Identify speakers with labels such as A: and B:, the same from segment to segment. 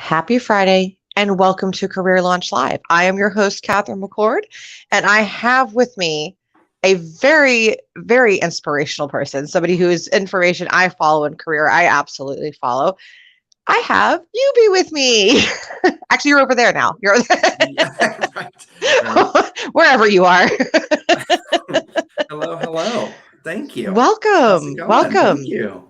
A: Happy Friday and welcome to Career Launch Live. I am your host, Catherine McCord, and I have with me a very, very inspirational person, somebody whose information I follow in career. I absolutely follow. I have UB with me. Actually, you're over there now. You're
B: Yeah, right.
A: wherever you are.
B: Hello, hello. Thank you. How's it
A: Welcome.
B: going? Thank
A: Welcome.
B: you.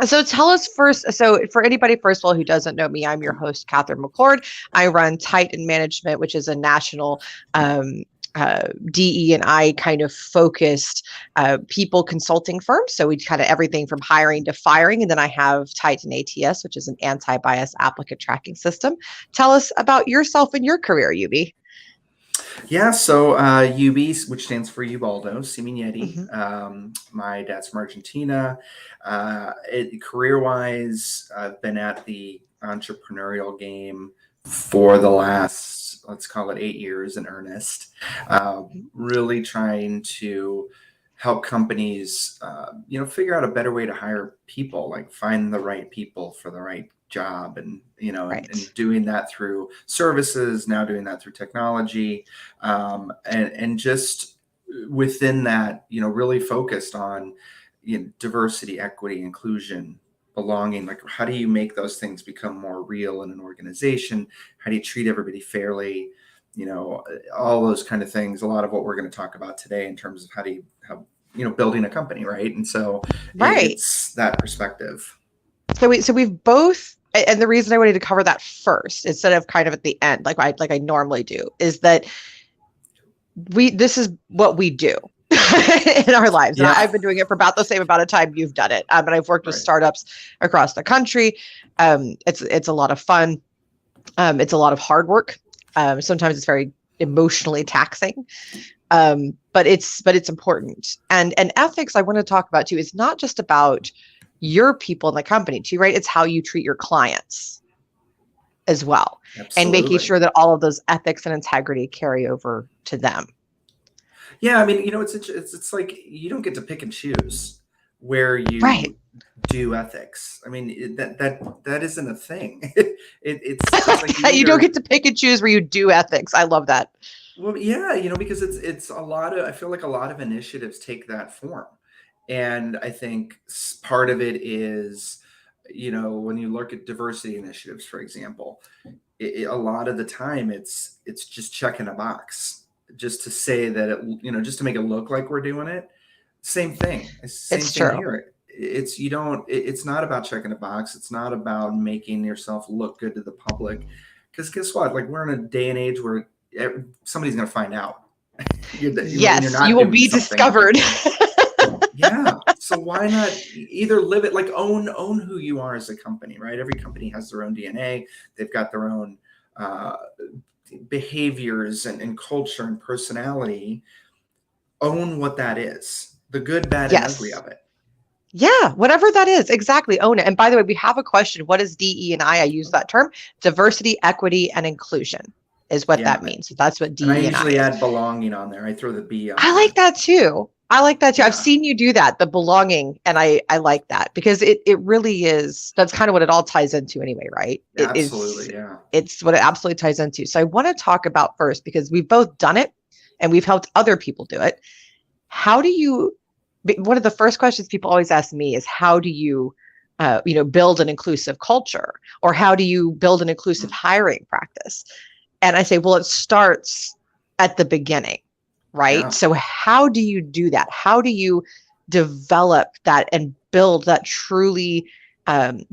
A: So tell us first. So for anybody, first of all, who doesn't know me, I'm your host, Catherine McCord. I run Titan Management, which is a national um, DE and I kind of focused people consulting firm. So we kind of everything from hiring to firing. And then I have Titan ATS, which is an anti-bias applicant tracking system. Tell us about yourself and your career, UB.
B: Yeah, so UB, which stands for Ubaldo Ciminieri.
A: Hmm.
B: My dad's from Argentina. Career-wise, I've been at the entrepreneurial game for the last, let's call it 8 years in earnest. Really trying to help companies, figure out a better way to hire people, like find the right people for the right job, and
A: Right.
B: doing that through services, now doing that through technology, and just within that, really focused on diversity, equity, inclusion, belonging. Like, how do you make those things become more real in an organization? How do you treat everybody fairly? All those kind of things. A lot of what we're going to talk about today in terms of building a company, right? And so
A: Right.
B: it's that perspective.
A: So we've both, and the reason I wanted to cover that first instead of kind of at the end, like I normally do, is that this is what we do in our lives, and
B: Yeah.
A: I've been doing it for about the same amount of time you've done it. And I've worked with
B: Right.
A: startups across the country. It's a lot of fun. It's a lot of hard work. Sometimes it's very emotionally taxing. But it's important. And ethics I want to talk about too is not just about your people in the company too, right? It's how you treat your clients as well, and making
B: Absolutely.
A: sure that all of those ethics and integrity carry over to them.
B: Yeah, I mean, it's like you don't get to pick and choose where
A: Right.
B: you do ethics. I mean, that isn't a thing. It's like you
A: You don't
B: either.
A: get to pick and choose where you do ethics. I love that.
B: Well, yeah, because it's a lot of, I feel like a lot of initiatives take that form. And I think part of it is, when you look at diversity initiatives, for example, a lot of the time it's just checking a box just to say that just to make it look like we're doing it. Same thing. It's the same
A: It's
B: thing
A: true.
B: here. It's you don't. It's not about checking a box. It's not about making yourself look good to the public. Because guess what? Like, we're in a day and age where somebody's going to find out when you're
A: Yes, you
B: not
A: will
B: doing
A: be
B: something.
A: discovered.
B: Yeah. So why not either live it, like own who you are as a company, right? Every company has their own DNA. They've got their own uh, behaviors and culture and personality. Own what that is, the good, bad, and ugly
A: Yes.
B: of it.
A: Yeah, whatever that is, exactly. Own it. And by the way, we have a question. What is DE and I? I use that term. Diversity, equity, and inclusion is what
B: Yeah.
A: that means. So that's what
B: And I
A: DE and I
B: usually
A: is.
B: add belonging on there. I throw the B on
A: I like
B: there.
A: that too. I like that too. I've
B: Yeah,
A: seen you do that, the belonging, and I like that because it really is. That's kind of what it all ties into anyway, right? It is.
B: absolutely. Yeah.
A: It's what it absolutely ties into. So I want to talk about first because we've both done it and we've helped other people do it. How do you? One of the first questions people always ask me is how do you, build an inclusive culture, or how do you build an inclusive
B: Mm.
A: hiring practice? And I say, well, it starts at the beginning, right?
B: Yeah.
A: So how do you do that? How do you develop that and build that truly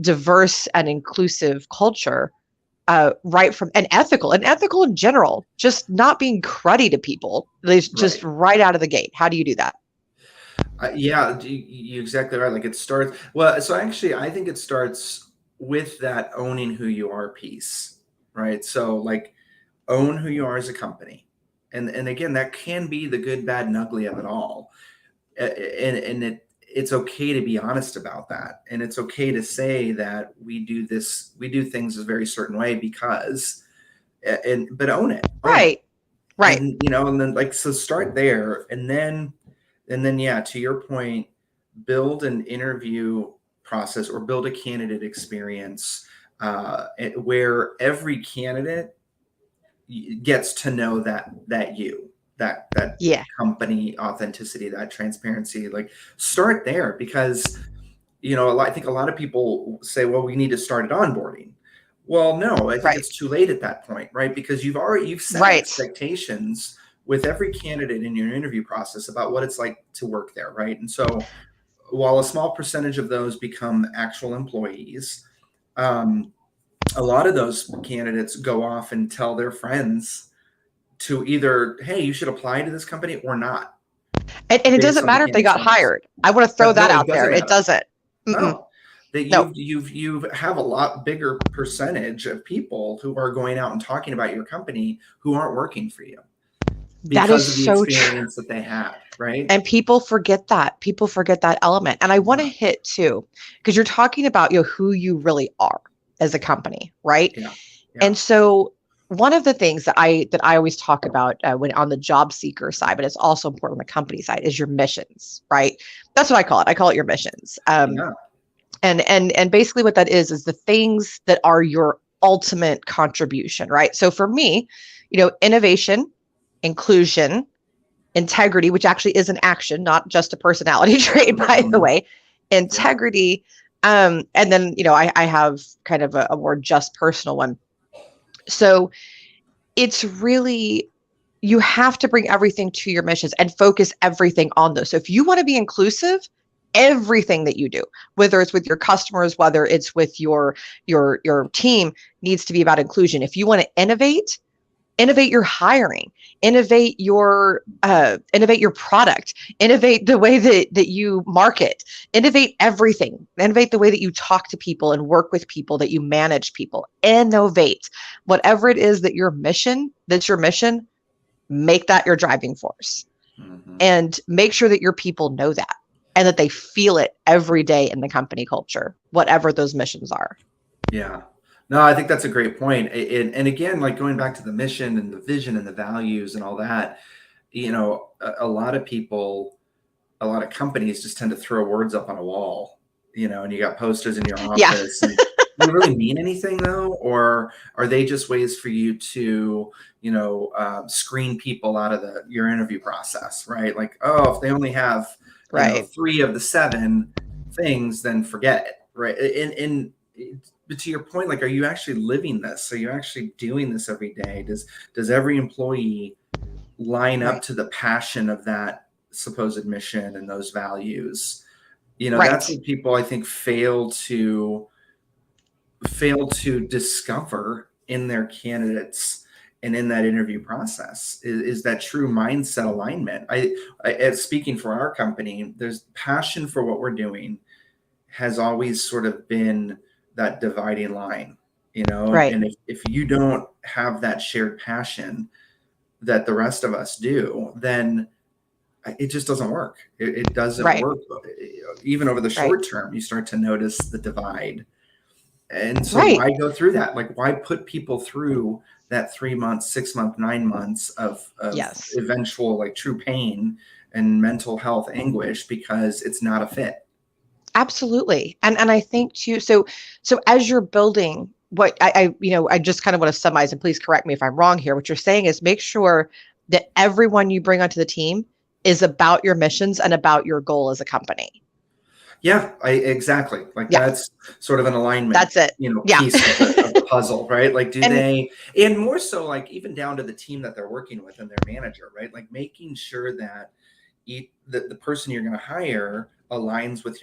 A: diverse and inclusive culture? Right from and ethical in general, just not being cruddy to people, just
B: Right.
A: right out of the gate. How do you do that?
B: Yeah, you're exactly right. Like, it starts, well, so actually, I think it starts with that owning who you are piece, right? So, like, own who you are as a company. And again, that can be the good, bad, and ugly of it all. And it's okay to be honest about that. And it's okay to say that we do things a very certain way because, but own it.
A: Right. Right.
B: And then, like, so start there, and then yeah, to your point, build an interview process or build a candidate experience, where every candidate gets to know that
A: Yeah.
B: company authenticity, that transparency. Like, start there, because I think a lot of people say, well, we need to start at onboarding. Well, no, I think
A: Right.
B: it's too late at that point, right? Because you've set
A: Right.
B: expectations with every candidate in your interview process about what it's like to work there, right? And so while a small percentage of those become actual employees, a lot of those candidates go off and tell their friends to either, hey, you should apply to this company or not,
A: And it
B: based
A: doesn't
B: on the
A: matter if they
B: candidate's
A: got
B: numbers.
A: hired. I want to throw that
B: No, it
A: out there.
B: doesn't
A: It
B: matter.
A: doesn't. Mm-mm.
B: No, that
A: No.
B: you have a lot bigger percentage of people who are going out and talking about your company who aren't working for you
A: That is
B: because of the
A: so true.
B: experience that they had, right?
A: And people forget that. People forget that element. And I want to
B: Yeah,
A: hit too, because you're talking about who you really are as a company, right?
B: yeah, yeah.
A: And so one of the things that I always talk about when on the job seeker side, but it's also important on the company side, is your missions, right? That's what I call it. I call it your missions.
B: Yeah.
A: And basically what that is the things that are your ultimate contribution, right? So for me, innovation, inclusion, integrity, which actually is an action, not just a personality trait, by the
B: Mhm.
A: way,
B: Yeah.
A: integrity. And then, I have kind of a more just personal one. So it's really, you have to bring everything to your missions and focus everything on those. So if you want to be inclusive, everything that you do, whether it's with your customers, whether it's with your team, needs to be about inclusion. If you want to innovate your hiring, innovate your product, innovate the way that you market, innovate everything, innovate the way that you talk to people and work with people, that you manage people, innovate whatever it is that's your mission, make that your driving force,
B: Hmm.
A: and make sure that your people know that and that they feel it every day in the company culture, whatever those missions are.
B: Yeah. No, I think that's a great point. And again, like, going back to the mission and the vision and the values and all that, a lot of people, a lot of companies just tend to throw words up on a wall, and you got posters in your
A: Yeah.
B: office, and do they really mean anything though? Or are they just ways for you to, screen people out of your interview process, right? Like, oh, if they only have,
A: Right.
B: 3 of the 7 things, then forget it, right? But to your point, like, are you actually living this? Are you actually doing this every day? Does every employee line up
A: Right.
B: to the passion of that supposed mission and those values? That's
A: Right.
B: what people, I think, fail to discover in their candidates and in that interview process, is that true mindset alignment. As speaking for our company, there's passion for what we're doing has always sort of been that dividing line,
A: Right.
B: and if you don't have that shared passion that the rest of us do, then it just doesn't work. It doesn't
A: Right.
B: work. Even over the
A: Right.
B: short term, you start to notice the divide. And so
A: Right.
B: why go through that? Like, why put people through that 3 months, 6 month, 9 months of
A: Yes.
B: eventual, like, true pain and mental health anguish because it's not a fit?
A: Absolutely. And I think too, so as you're building what I just kind of want to summarize, and please correct me if I'm wrong here. What you're saying is make sure that everyone you bring onto the team is about your missions and about your goal as a company.
B: Yeah, exactly. Like,
A: Yeah,
B: that's sort of an alignment,
A: that's it. Yeah.
B: piece of the puzzle, right? Like, do
A: And
B: they, and more so, like, even down to the team that they're working with and their manager, right? Like, making sure that the person you're going to hire aligns with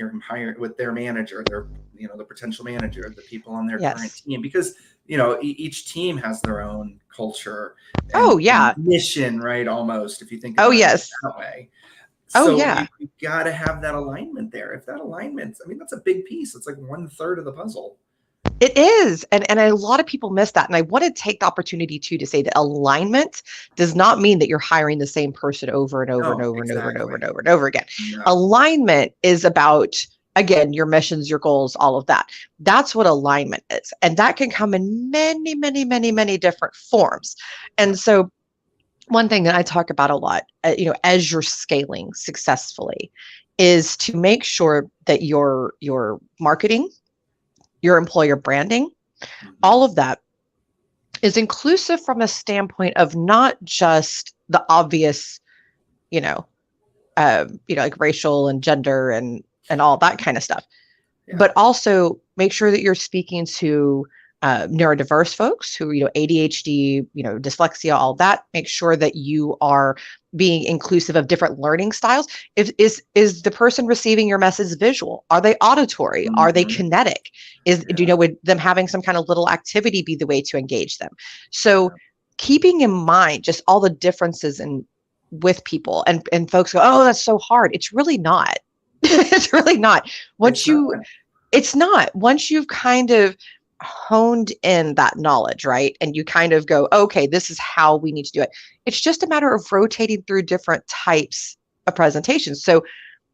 B: with their manager, the potential manager, the people on their current
A: yes.
B: team, because each team has their own culture
A: Oh,
B: and
A: yeah.
B: mission, right? Almost, if you think
A: Oh,
B: about it
A: yes.
B: that way.
A: Oh,
B: So
A: yeah.
B: you got to have that alignment there. If that alignment, I mean, that's a big piece. It's like 1/3 of the puzzle.
A: It is. And a lot of people miss that. And I want to take the opportunity too to say that alignment does not mean that you're hiring the same person over and over and
B: No,
A: over and over and over
B: exactly.
A: and over and over again.
B: No.
A: Alignment is about, again, your missions, your goals, all of that. That's what alignment is. And that can come in many, many, many, many different forms.
B: Yeah.
A: And so one thing that I talk about a lot, as you're scaling successfully, is to make sure that your marketing, your employer branding, All of that is inclusive from a standpoint of not just the obvious, like racial and gender and all that kind of stuff, but also make sure that you're speaking to neurodiverse folks who, ADHD, dyslexia, all that. Make sure that you are being inclusive of different learning styles. Is the person receiving your message visual? Are they auditory? Are they kinetic? Would them having some kind of little activity be the way to engage them? So keeping in mind just all the differences with people, and folks go, oh, that's so hard. It's really not. It's really not. It's not. Once you've kind of honed in that knowledge, right? And you kind of go, okay, this is how we need to do it. It's just a matter of rotating through different types of presentations. So,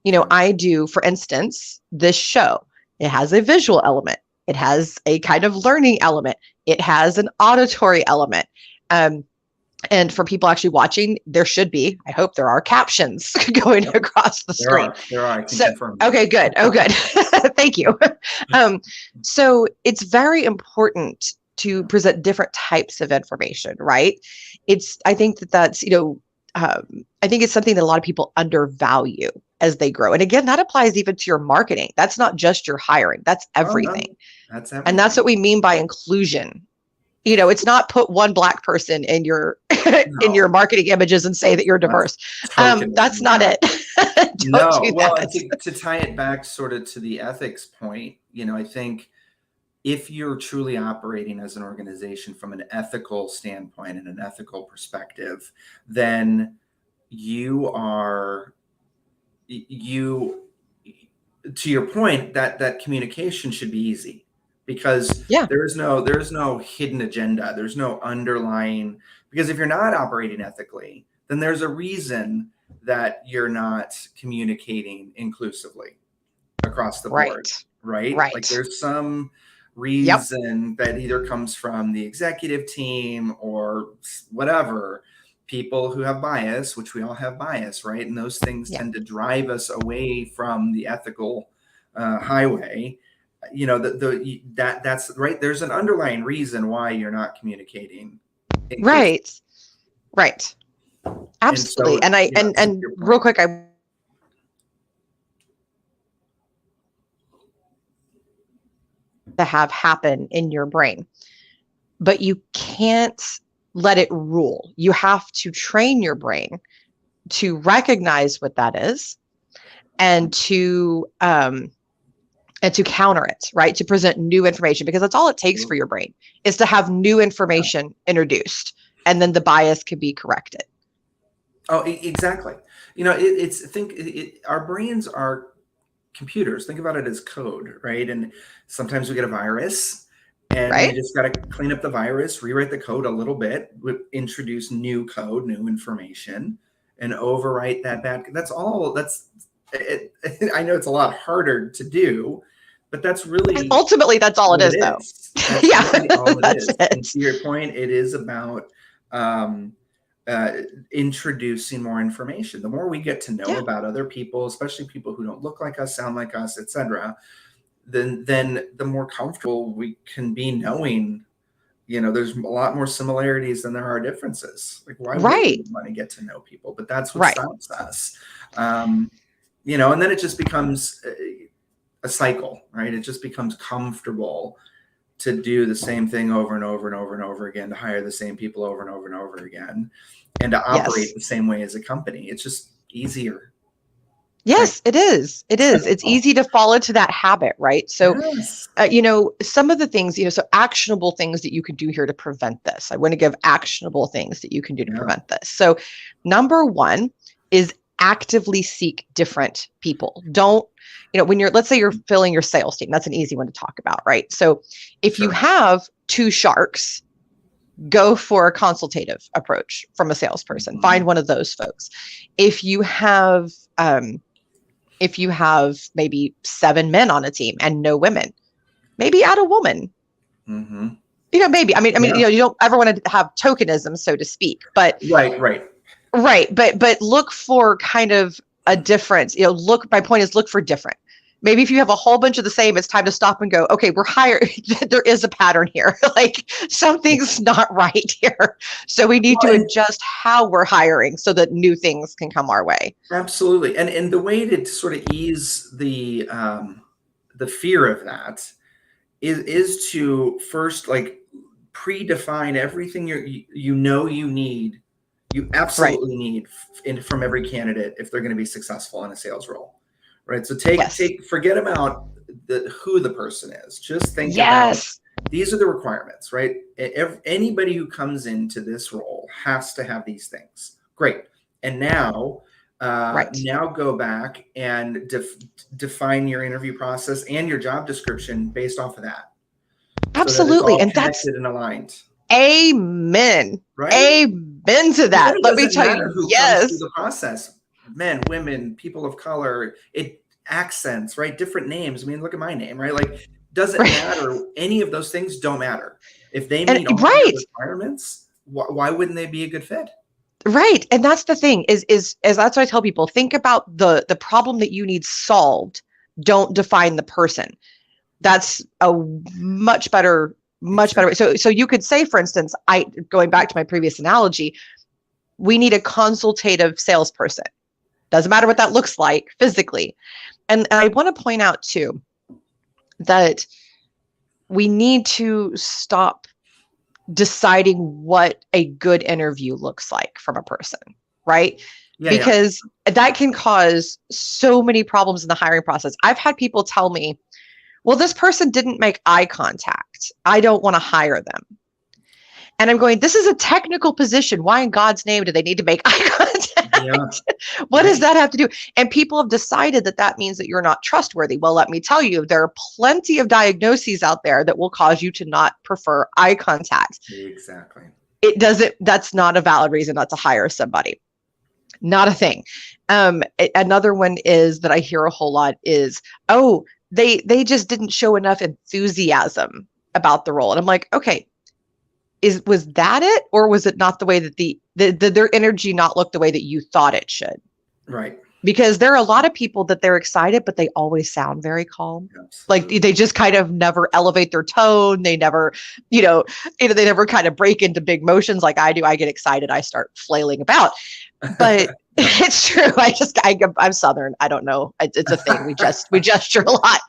A: I do, for instance, this show. It has a visual element. It has a kind of learning element. It has an auditory element. And for people actually watching, there should be, I hope there are captions going across the screen.
B: There are. I can confirm.
A: Okay, good. Oh, good. Thank you. So it's very important to present different types of information, right? I think that's, I think it's something that a lot of people undervalue as they grow. And again, that applies even to your marketing. That's not just your hiring. That's everything.
B: Oh, no. That's everything.
A: And that's what we mean by inclusion. It's not put one Black person in your in your marketing images and say that you're diverse. That's not it. Don't do that.
B: Well, I think to tie it back sort of to the ethics point, I think if you're truly operating as an organization from an ethical standpoint and an ethical perspective, then to your point, that communication should be easy. Because there's no hidden agenda. There's no underlying, because if you're not operating ethically, then there's a reason that you're not communicating inclusively across the board, right? Like there's some reason that either comes from the executive team or whatever, people who have bias, which we all have bias, right? And those things tend to drive us away from the ethical highway. That's right. There's an underlying reason why you're not communicating.
A: Right. Absolutely. And real quick, I to have happen in your brain, but you can't let it rule. You have to train your brain to recognize what that is and to counter it, right? To present new information, because that's all it takes for your brain is to have new information introduced, and then the bias can be corrected.
B: Oh, exactly. Our brains are computers. Think about it as code, right? And sometimes we get a virus, and we just got to clean up the virus, rewrite the code a little bit, introduce new code, new information, and overwrite that bad. That's all. I know it's a lot harder to do, but that's really
A: ultimately that's all it is, though.
B: That's it. And to your point, it is about introducing more information. The more we get to know about other people, especially people who don't look like us, sound like us, etc., then the more comfortable we can be knowing, there's a lot more similarities than there are differences. Like, why would we want to get to know people? But that's what stops us. And then it just becomes a cycle, right? It just becomes comfortable to do the same thing over and over and over and over again, to hire the same people over and over and over again, and to operate the same way as a company. It's just easier.
A: Yes, it is. It is. It's easy to fall into that habit, right? So, some of the things, so actionable things that you can do here to prevent this. I want to give actionable things that you can do to prevent this. So, number one is actively seek different people. Don't, let's say you're filling your sales team, that's an easy one to talk about, right? So if you have two sharks, go for a consultative approach from a salesperson, find one of those folks. If you have maybe 7 men on a team and no women, maybe add a woman. Maybe, you don't ever want to have tokenism, so to speak, but Right. But look for kind of a difference. My point is look for different. Maybe if you have a whole bunch of the same, it's time to stop and go, okay, we're hiring. There is a pattern here. Like something's not right here. So we need to adjust how we're hiring so that new things can come our way.
B: Absolutely. And the way to sort of ease the fear of that is to first like predefine everything you need, you absolutely need from every candidate if they're going to be successful in a sales role, right? So forget about who the person is. Just think about these are the requirements, right? Anybody who comes into this role has to have these things. Great. And now go back and define your interview process and your job description based off of that.
A: Absolutely.
B: So that
A: and that's
B: and aligned.
A: Amen.
B: Right?
A: Amen to that. Let me tell you.
B: Who comes through the process. Men, women, people of color, accents, right? Different names. I mean, look at my name, right? Like, doesn't matter. Any of those things don't matter. If they meet all the requirements, why wouldn't they be a good fit?
A: Right. And that's the thing is that's what I tell people. Think about the problem that you need solved. Don't define the person. That's a much better way. So you could say, for instance, going back to my previous analogy, we need a consultative salesperson. Doesn't matter what that looks like physically. And I want to point out too, that we need to stop deciding what a good interview looks like from a person, right? Because that can cause so many problems in the hiring process. I've had people tell me, well, this person didn't make eye contact. I don't want to hire them. And I'm going, this is a technical position. Why in God's name do they need to make eye contact? What does that have to do? And people have decided that means that you're not trustworthy. Well, let me tell you, there are plenty of diagnoses out there that will cause you to not prefer eye contact.
B: Exactly.
A: That's not a valid reason not to hire somebody. Not a thing. Another one is that I hear a whole lot is, oh, they just didn't show enough enthusiasm about the role. And I'm like, okay, was that it? Or was it not the way that their energy not look the way that you thought it should?
B: Right.
A: Because there are a lot of people that they're excited, but they always sound very calm. Absolutely. Like they just kind of never elevate their tone. They never, they never kind of break into big motions like I do. I get excited. I start flailing about, but it's true. I'm Southern. I don't know. It's a thing. We gesture a lot.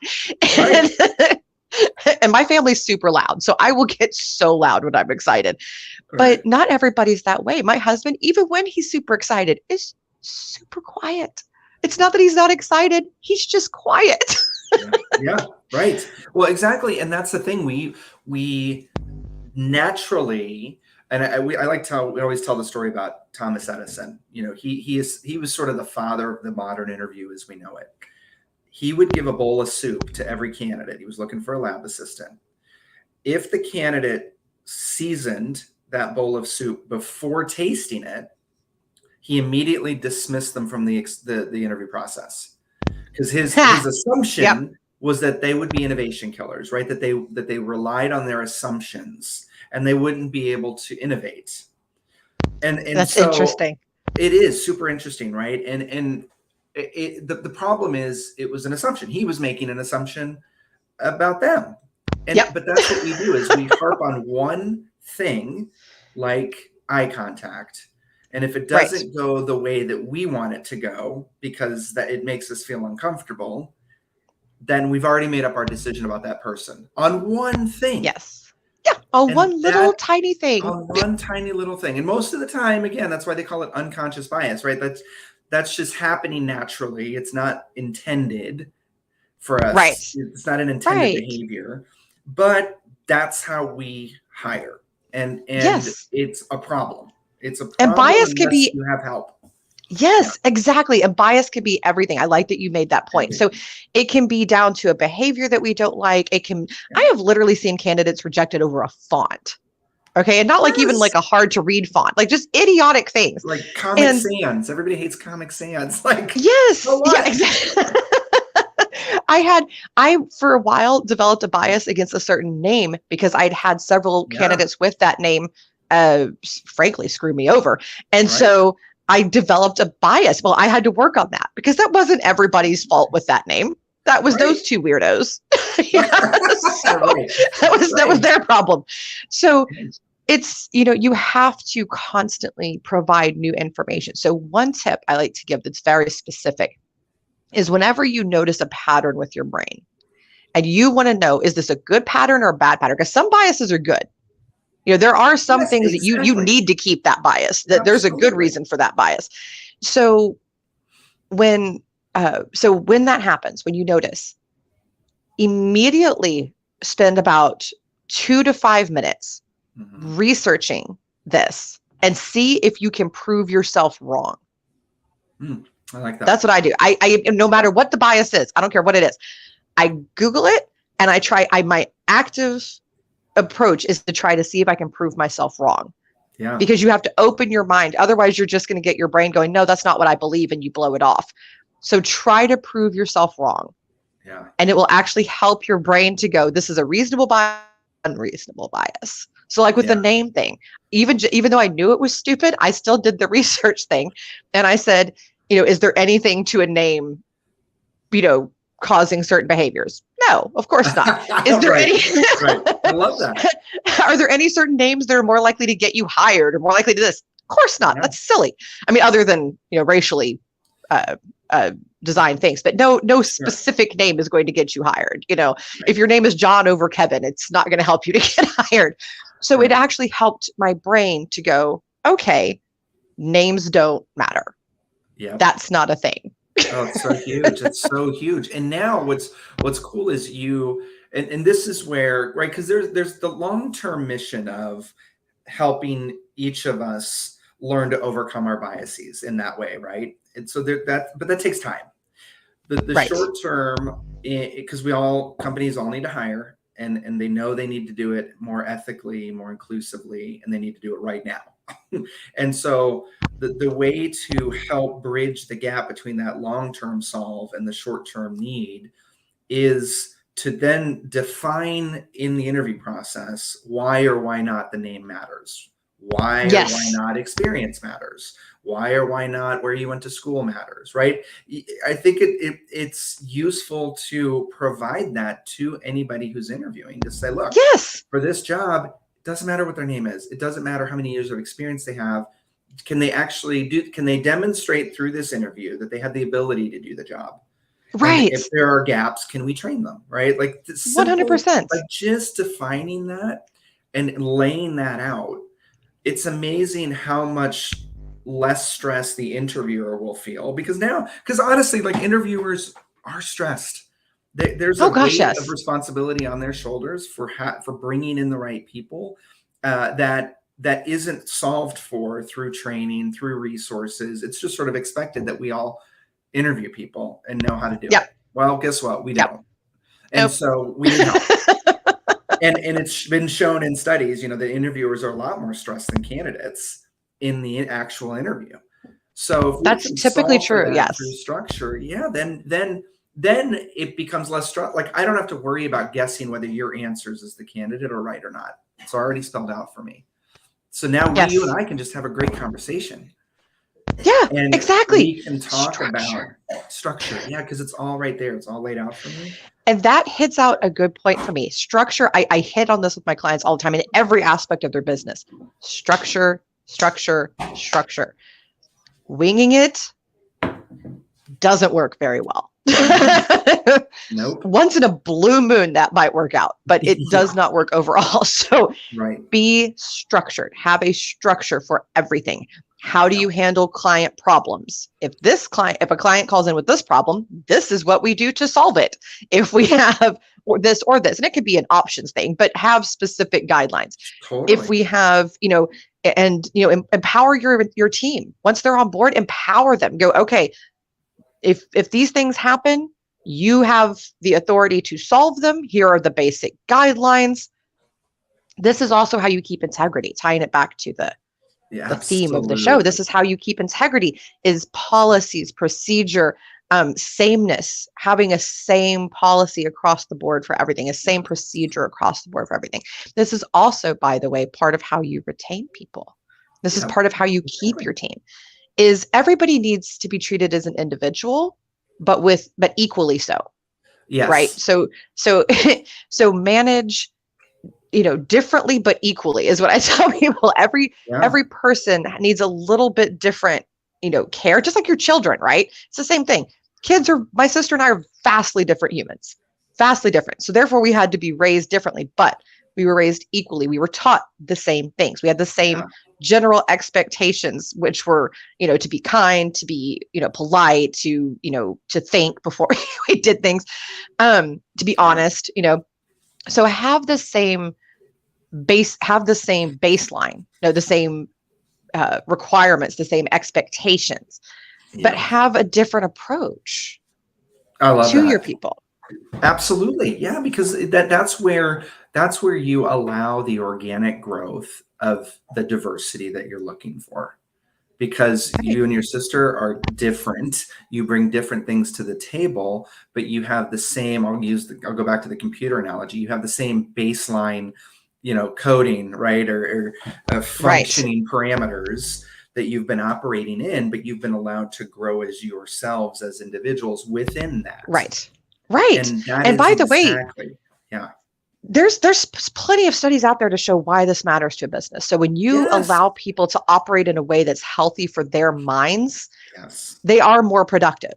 B: Right.
A: And my family's super loud. So I will get so loud when I'm excited, but not everybody's that way. My husband, even when he's super excited, is super quiet. It's not that he's not excited. He's just quiet.
B: Yeah. Right. Well, exactly. And that's the thing. We naturally, and we always tell the story about Thomas Edison. He was sort of the father of the modern interview as we know it. He would give a bowl of soup to every candidate. He was looking for a lab assistant. If the candidate seasoned that bowl of soup before tasting it, he immediately dismissed them from the interview process, because his assumption was that they would be innovation killers, right? That they relied on their assumptions and they wouldn't be able to innovate. And
A: that's so interesting.
B: It is super interesting, right? And the problem is it was an assumption. He was making an assumption about them. But that's what we do is we harp on one thing like eye contact. And if it doesn't go the way that we want it to go, because it makes us feel uncomfortable, then we've already made up our decision about that person on one thing.
A: Yes. Yeah. On one little tiny thing.
B: On one tiny little thing. And most of the time, again, that's why they call it unconscious bias, right? That's just happening naturally. It's not intended for us.
A: Right.
B: It's not an intended behavior, but that's how we hire. And it's a problem. It's a problem.
A: And bias can be,
B: you have help.
A: Yes, exactly. And bias can be everything. I like that you made that point. So it can be down to a behavior that we don't like. I have literally seen candidates rejected over a font. Okay. And not like even like a hard to read font, like just idiotic things.
B: Like Comic Sans. Everybody hates Comic Sans. Like,
A: yes. Yeah, exactly. I for a while developed a bias against a certain name because I'd had several candidates with that name, frankly, screw me over. And so I developed a bias. Well, I had to work on that because that wasn't everybody's fault with that name. That was those two weirdos. Yeah. So that was their problem. So it's, you have to constantly provide new information. So one tip I like to give that's very specific is whenever you notice a pattern with your brain and you want to know, is this a good pattern or a bad pattern? Because some biases are good. There are some things that you need to keep that bias, that there's a good reason for that bias. So when that happens, when you notice, immediately spend about 2 to 5 minutes researching this and see if you can prove yourself wrong.
B: I like that.
A: That's what I do. I no matter what the bias is, I don't care what it is. I Google it and my active approach is to try to see if I can prove myself wrong.
B: Yeah.
A: Because you have to open your mind. Otherwise, you're just going to get your brain going, no, that's not what I believe, and you blow it off. So try to prove yourself wrong.
B: Yeah.
A: And it will actually help your brain to go, this is a reasonable bias, unreasonable bias. So like with the name thing, even though I knew it was stupid, I still did the research thing. And I said, is there anything to a name, causing certain behaviors? No, of course not. Is there any?
B: Right. I love that.
A: Are there any certain names that are more likely to get you hired or more likely to this? Of course not. Yeah. That's silly. I mean, other than, racially designed things, but no specific name is going to get you hired. If your name is John over Kevin, it's not going to help you to get hired. So it actually helped my brain to go, okay, names don't matter. Yeah, that's not a thing.
B: Oh, it's so huge. It's so huge. And now what's cool is and this is where, right, because there's the long-term mission of helping each of us learn to overcome our biases in that way, right? And so but that takes time. The short term, because companies all need to hire, and they know they need to do it more ethically, more inclusively, and they need to do it right now. And so the way to help bridge the gap between that long-term solve and the short-term need is to then define in the interview process why or why not the name matters, why or why not experience matters, why or why not where you went to school matters, right? I think it's useful to provide that to anybody who's interviewing, to say, look, for this job, it doesn't matter what their name is. It doesn't matter how many years of experience they have. Can they demonstrate through this interview that they have the ability to do the job? Right. And if there are gaps, can we train them? Right. Like
A: 100%.
B: Like just defining that and laying that out. It's amazing how much less stress the interviewer will feel, because honestly, like, interviewers are stressed. There's a weight of responsibility on their shoulders for bringing in the right people that isn't solved for through training, through resources. It's just sort of expected that we all interview people and know how to do it. Well, guess what? We don't. And so we need help. and it's been shown in studies, the interviewers are a lot more stressed than candidates in the actual interview. So if
A: that's typically true. Yes.
B: Through structure. Yeah. Then it becomes less stress. Like, I don't have to worry about guessing whether your answers as the candidate are right or not. It's already spelled out for me. So now you and I can just have a great conversation.
A: Yeah, and exactly.
B: We can talk about structure. Yeah, because it's all right there. It's all laid out for me.
A: And that hits out a good point for me. Structure, I hit on this with my clients all the time in every aspect of their business. Structure, structure, structure. Winging it doesn't work very well.
B: Nope.
A: Once in a blue moon, that might work out, but it does not work overall. So be structured. Have a structure for everything. How do you handle client problems? If a client calls in with this problem, this is what we do to solve it. If we have this or this, and it could be an options thing, but have specific guidelines.
B: Totally.
A: If we have, empower your team. Once they're on board, empower them. Go, okay, if these things happen, you have the authority to solve them. Here are the basic guidelines. This is also how you keep integrity, tying it back to the theme of the show. This is how you keep integrity, is policies, procedure, sameness, having a same policy across the board for everything, a same procedure across the board for everything. This is also, by the way, part of how you retain people. This is part of how you keep your team. Is everybody needs to be treated as an individual, but equally so. right?
B: Yes.
A: So so manage, differently but equally is what I tell people.
B: Yeah.
A: Every person needs a little bit different, care, just like your children, right? It's the same thing. My sister and I are vastly different humans, vastly different. So therefore we had to be raised differently, but we were raised equally. We were taught the same things. We had the same
B: Yeah.
A: general expectations, which were, to be kind, to be, polite, to think before we did things, to be
B: Yeah.
A: honest, so have the same baseline, the same requirements, the same expectations, but
B: Yeah.
A: have a different approach
B: I love
A: to your
B: that.
A: people.
B: Absolutely. Yeah, because that's where you allow the organic growth of the diversity that you're looking for. Because
A: Right.
B: you and your sister are different. You bring different things to the table, but you have the same, I'll go back to the computer analogy. You have the same baseline, coding, right? Or
A: Right.
B: functioning parameters that you've been operating in, but you've been allowed to grow as yourselves as individuals within that.
A: Right. Right.
B: And that
A: And
B: is
A: by the way,
B: exactly, yeah.
A: there's plenty of studies out there to show why this matters to a business. So when you
B: Yes.
A: allow people to operate in a way that's healthy for their minds,
B: Yes.
A: they are more productive.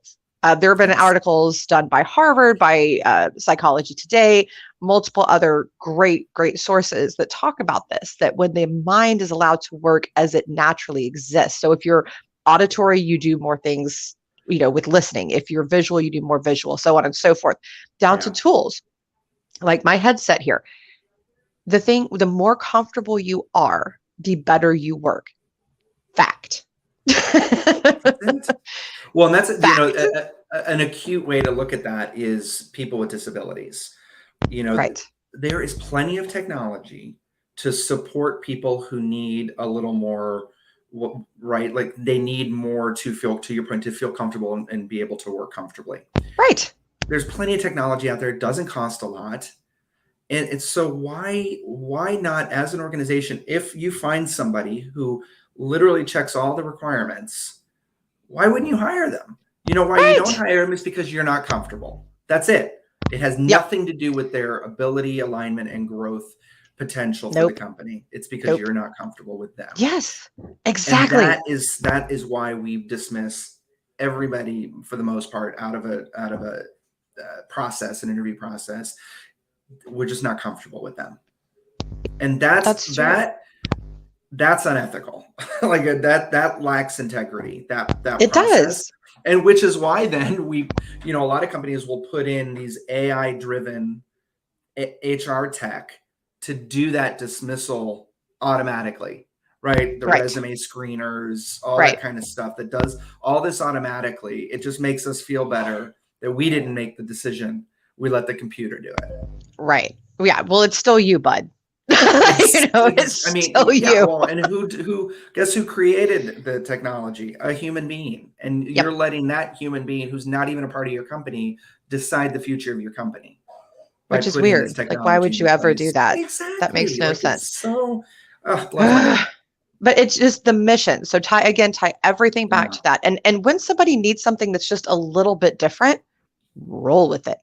A: There have been
B: Yes.
A: articles done by Harvard, by Psychology Today, multiple other great sources that talk about this, that when the mind is allowed to work as it naturally exists. So if you're auditory, you do more things, with listening. If you're visual, you do more visual, so on and so forth, down to
B: Yeah.
A: tools like my headset here. The more comfortable you are, the better you work. Fact.
B: That's it. Well, and that's,
A: Fact.
B: an acute way to look at that is people with disabilities. You know,
A: Right.
B: there is plenty of technology to support people who need a little more, right? Like they need more to feel, to your point, to feel comfortable and be able to work comfortably.
A: Right.
B: There's plenty of technology out there. It doesn't cost a lot. And so why not, as an organization, if you find somebody who literally checks all the requirements, why wouldn't you hire them? Why you don't
A: Right.
B: hire them is because you're not comfortable. That's it. It has
A: Yep.
B: nothing to do with their ability, alignment, and growth potential for the
A: Nope.
B: company. It's because
A: Nope.
B: you're not comfortable with them.
A: Yes.
B: And that
A: Exactly.
B: is why we dismiss everybody for the most part out of a process, an interview process. We're just not comfortable with them. And
A: That's true.
B: that's unethical. Like that lacks integrity, that
A: It
B: process.
A: does.
B: And which is why then a lot of companies will put in these AI driven HR tech to do that dismissal automatically, right? The
A: Right.
B: resume screeners, all that
A: Right.
B: kind of stuff that does all this automatically. It just makes us feel better that we didn't make the decision. We let the computer do it.
A: Right. Yeah. Well, it's still you, bud. It's
B: I mean,
A: still
B: yeah.
A: you.
B: Well, and guess who created the technology? A human being, and you're
A: Yep.
B: letting that human being, who's not even a part of your company, decide the future of your company by
A: Which is
B: putting this
A: weird. Like, why
B: technology
A: would you
B: into
A: ever do
B: place.
A: that? That makes
B: Exactly.
A: no
B: Like
A: sense.
B: it's so blows my mind.
A: But it's just the mission. So tie everything back
B: Yeah.
A: to that. And when somebody needs something that's just a little bit different, roll with it.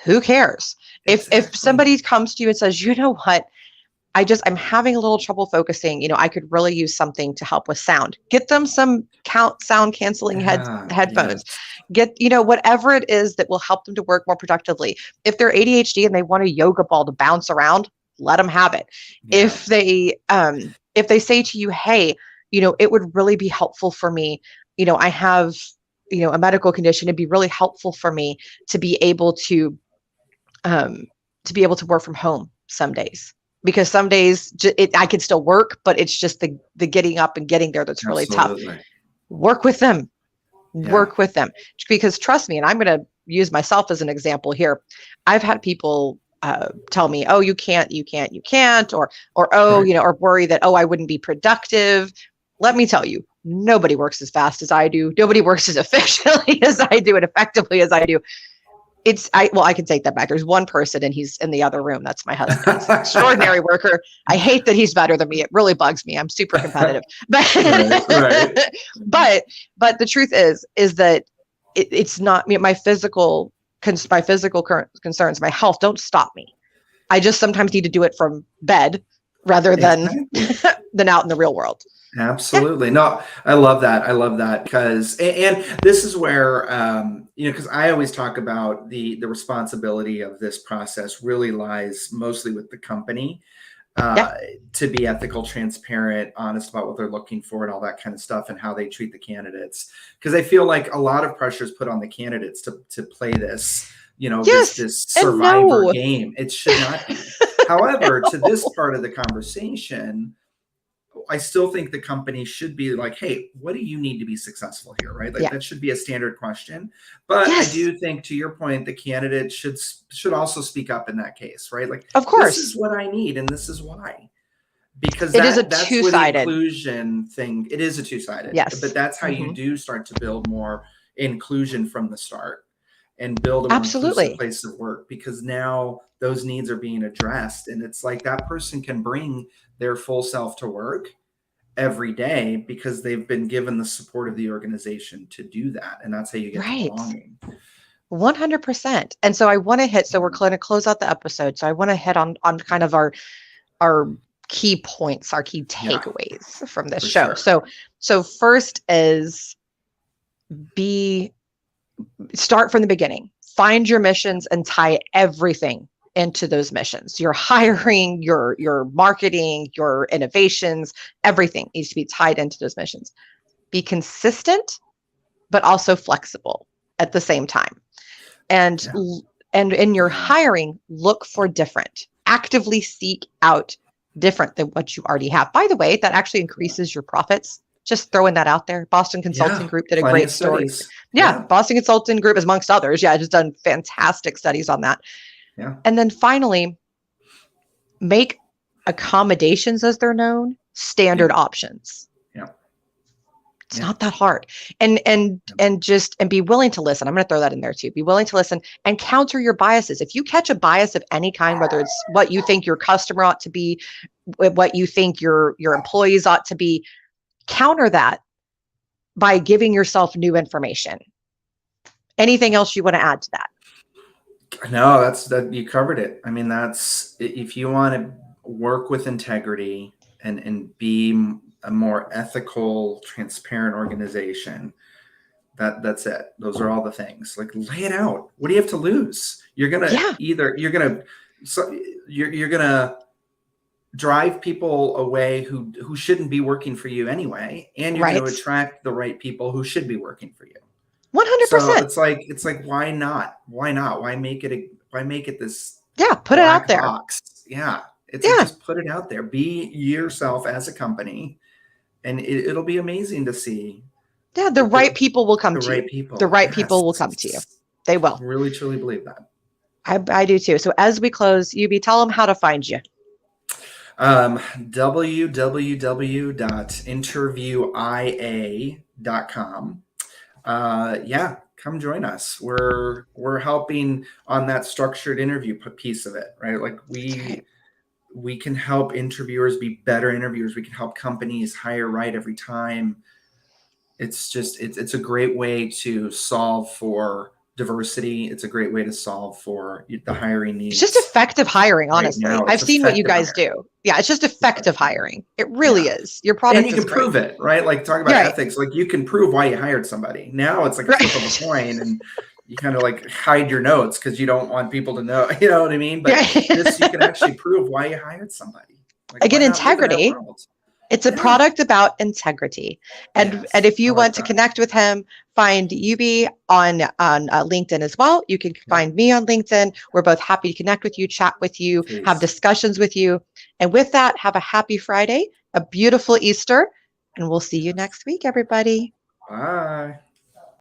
A: Who cares? If
B: Exactly.
A: somebody comes to you and says, you know what, I'm having a little trouble focusing. I could really use something to help with sound. Get them some sound canceling
B: Yeah.
A: headphones.
B: Yes.
A: Get, whatever it is that will help them to work more productively. If they're ADHD and they want a yoga ball to bounce around, let them have it.
B: Yeah.
A: If they say to you, hey, it would really be helpful for me. I have, a medical condition. It'd be really helpful for me to be able to um, work from home some days, because some days I can still work, but it's just the getting up and getting there that's really tough.
B: Absolutely.
A: Work with them,
B: Yeah.
A: because trust me, and I'm going to use myself as an example here. I've had people tell me, oh, you can't, or oh,
B: Right.
A: or worry that, oh, I wouldn't be productive. Let me tell you, nobody works as fast as I do. Nobody works as efficiently as I do and effectively as I do. I can take that back. There's one person and he's in the other room. That's my husband. He's an extraordinary worker. I hate that he's better than me. It really bugs me. I'm super competitive. But
B: Right.
A: but the truth is that it's not my physical my physical concerns, my health don't stop me. I just sometimes need to do it from bed rather than than out in the real world.
B: Absolutely. Yeah. No, I love that. I love that because, and this is where, because I always talk about the responsibility of this process really lies mostly with the company, to be ethical, transparent, honest about what they're looking for and all that kind of stuff and how they treat the candidates. Because I feel like a lot of pressure is put on the candidates to play this, this survivor game. It should not be. However, to this part of the conversation, I still think the company should be like, hey, what do you need to be successful here, right? Like that should be a standard question. But I do think, to your point, the candidate should also speak up in that case, right? Like,
A: of course,
B: this is what I need and this is why. Because
A: that's
B: where the inclusion thing, it is a two-sided.
A: Yes.
B: But that's how you do start to build more inclusion from the start and build a more inclusive place of work, because now those needs are being addressed. And it's like that person can bring their full self to work every day because they've been given the support of the organization to do that. And that's how you get to belonging.
A: 100%. And so I want to hit, so we're going to close out the episode. So I want to hit on kind of our key points, our key takeaways from this show. Sure. So first is start from the beginning, find your missions and tie everything into those missions. Your hiring, your marketing, your innovations, everything needs to be tied into those missions. Be consistent, but also flexible at the same time. And in your hiring, look for different. Actively seek out different than what you already have. By the way, that actually increases your profits. Just throwing that out there. Boston Consulting Group did a great story. Boston Consulting Group, amongst others. Has done fantastic studies on that. And then finally, make accommodations, as they're known, standard options. It's not that hard. And be willing to listen. I'm going to throw that in there too. Be willing to listen and counter your biases. If you catch a bias of any kind, whether it's what you think your customer ought to be, what you think your employees ought to be, counter that by giving yourself new information. Anything else you want to add to that?
B: No, that you covered it. I mean, that's, if you want to work with integrity and be a more ethical, transparent organization, that's it. Those are all the things. Like, lay it out. What do you have to lose? You're gonna you're gonna drive people away who shouldn't be working for you anyway, and you're going to attract the right people who should be working for you.
A: 100%.
B: So it's like why not? Why make it this
A: put it out there.
B: Box? Just put it out there. Be yourself as a company, and it'll be amazing to see.
A: The right people will come to you. The right people will come to you. They will.
B: I really truly believe that.
A: I do too. So as we close, UB, tell them how to find you.
B: www.interviewiA.com. Come join us. We're helping on that structured interview piece of it, right? Like we can help interviewers be better interviewers. We can help companies hire right every time. It's a great way to solve for diversity. It's a great way to solve for the hiring needs.
A: It's just effective hiring, honestly. I've seen what you guys do. It's just effective hiring. It really is. Your product,
B: and you can prove it, right? Like, talk about ethics. Like, you can prove why you hired somebody. Now it's like a flip of a coin, and you kind of like hide your notes because you don't want people to know. You know what I mean? But this, you can actually prove why you hired somebody. Like, again,
A: integrity. It's a product about integrity. And if you want to connect with him, find UB on LinkedIn as well. You can find me on LinkedIn. We're both happy to connect with you, chat with you, have discussions with you. And with that, have a happy Friday, a beautiful Easter, and we'll see you next week, everybody.
B: Bye.